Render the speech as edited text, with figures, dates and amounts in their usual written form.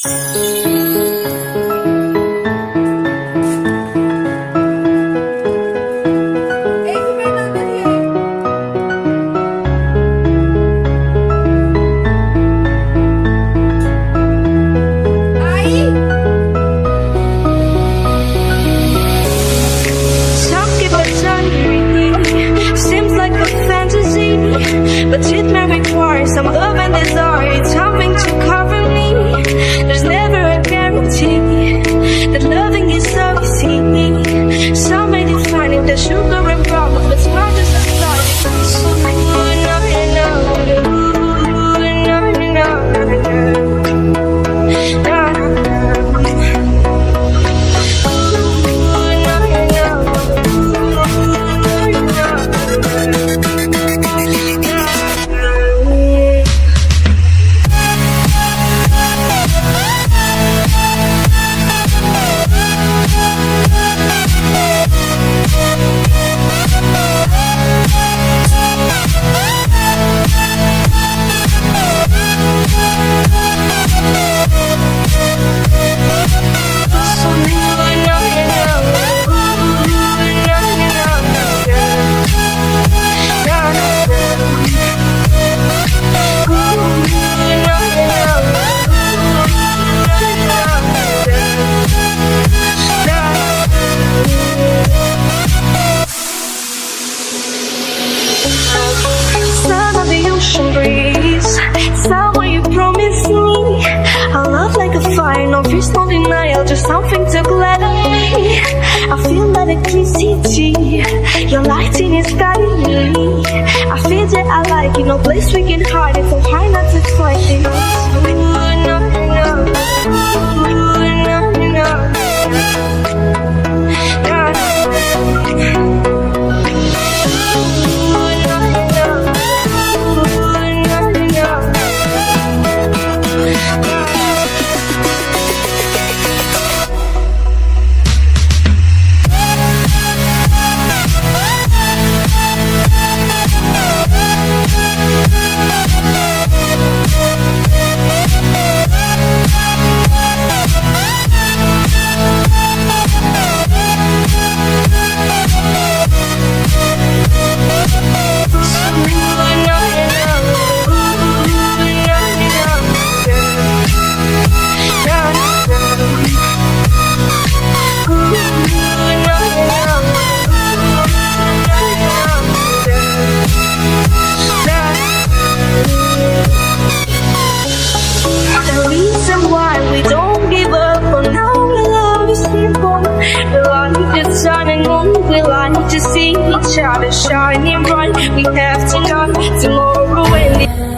But it may require some love and desire, something to cover me. There's never a guarantee that loving is so easy. Some may define it, the sugar and problems, but smart as a start. So sound of the ocean breeze, someone you promised me. A love like a fire, no fears, no denial, just something to gladden me. I feel electricity, your lighting is guiding me. I feel that I like it, no place we can hide it, so hard not to find it. We like to see each other shining bright. We have to know tomorrow when